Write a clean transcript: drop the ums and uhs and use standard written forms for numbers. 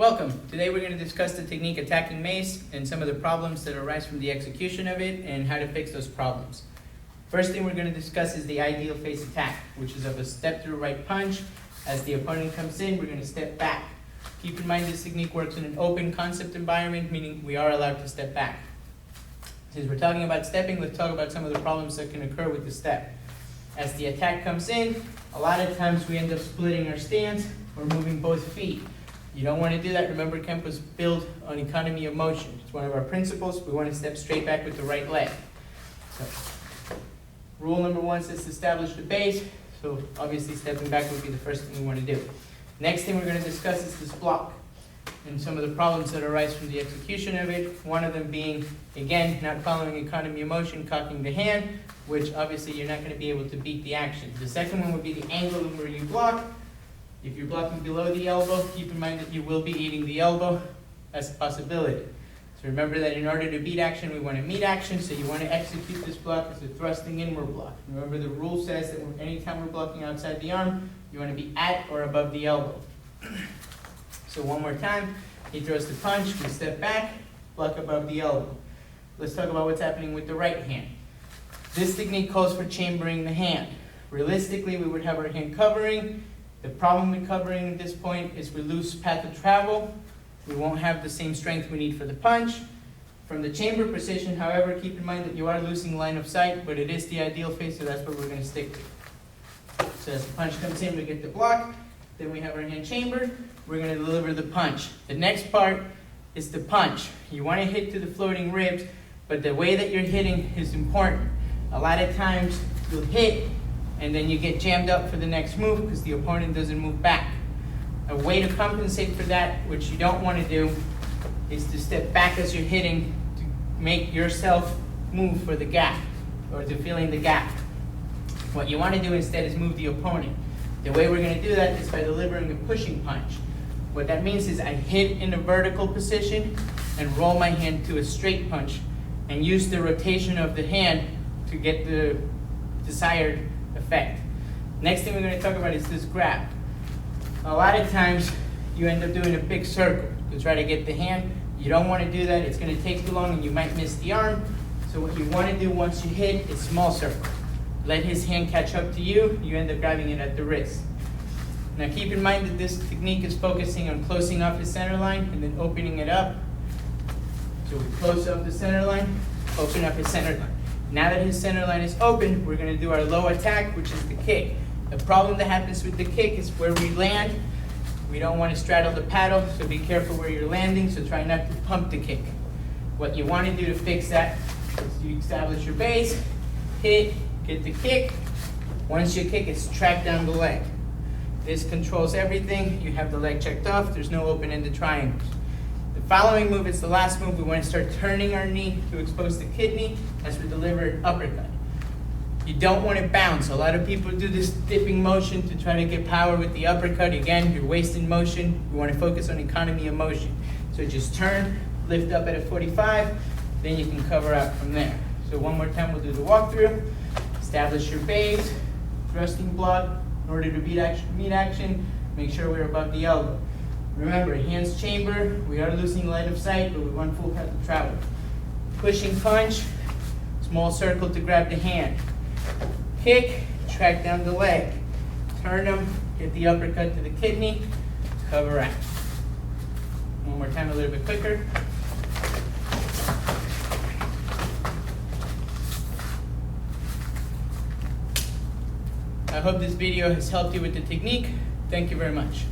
Welcome. Today we're going to discuss the technique Attacking Mace and some of the problems that arise from the execution of it and how to fix those problems. First thing we're going to discuss is the ideal face attack, which is of a step through right punch. As the opponent comes in, we're going to step back. Keep in mind this technique works in an open concept environment, meaning we are allowed to step back. Since we're talking about stepping, let's talk about some of the problems that can occur with the step. As the attack comes in, a lot of times we end up splitting our stance or moving both feet. You don't want to do that. Remember, Kenpo is built on economy of motion. It's one of our principles. We want to step straight back with the right leg. So, rule number one says to establish the base. So obviously stepping back would be the first thing we want to do. Next thing we're going to discuss is this block and some of the problems that arise from the execution of it. One of them being, again, not following economy of motion, cocking the hand, which obviously you're not going to be able to beat the action. The second one would be the angle of where you block. If you're blocking below the elbow, keep in mind that you will be eating the elbow as a possibility. So remember that in order to beat action, we want to meet action, so you want to execute this block as a thrusting inward block. Remember the rule says that anytime we're blocking outside the arm, you want to be at or above the elbow. So one more time, he throws the punch, we step back, block above the elbow. Let's talk about what's happening with the right hand. This technique calls for chambering the hand. Realistically, we would have our hand covering. The problem with covering at this point is we lose path of travel. We won't have the same strength we need for the punch. From the chamber position, however, keep in mind that you are losing line of sight, but it is the ideal face, so that's what we're going to stick to. So as the punch comes in, we get the block. Then we have our hand chambered. We're going to deliver the punch. The next part is the punch. You want to hit to the floating ribs, but the way that you're hitting is important. A lot of times you'll hit, and then you get jammed up for the next move because the opponent doesn't move back. A way to compensate for that, which you don't want to do, is to step back as you're hitting to make yourself move for the gap, or to fill in the gap. What you want to do instead is move the opponent. The way we're going to do that is by delivering a pushing punch. What that means is I hit in a vertical position and roll my hand to a straight punch and use the rotation of the hand to get the desired effect. Next thing we're going to talk about is this grab. A lot of times you end up doing a big circle to try to get the hand. You don't want to do that. It's going to take too long and you might miss the arm. So what you want to do once you hit is small circle. Let his hand catch up to you. You end up grabbing it at the wrist. Now keep in mind that this technique is focusing on closing off his center line and then opening it up. So we close up the center line, open up his center line. Now that his center line is open, we're going to do our low attack, which is the kick. The problem that happens with the kick is where we land. We don't want to straddle the paddle, so be careful where you're landing, so try not to pump the kick. What you want to do to fix that is you establish your base, hit, get the kick. Once you kick, it's track down the leg. This controls everything. You have the leg checked off. There's no open-ended triangles. The following move is the last move. We want to start turning our knee to expose the kidney as we deliver an uppercut. You don't want to bounce. A lot of people do this dipping motion to try to get power with the uppercut. Again, you're wasting motion. We want to focus on economy of motion. So just turn, lift up at a 45, then you can cover out from there. So one more time, we'll do the walkthrough. Establish your base, thrusting block. In order to meet action, make sure we're above the elbow. Remember, hands chamber, we are losing line of sight, but we want full path of travel. Pushing punch, small circle to grab the hand. Kick, track down the leg. Turn them, get the uppercut to the kidney, cover out. One more time, a little bit quicker. I hope this video has helped you with the technique. Thank you very much.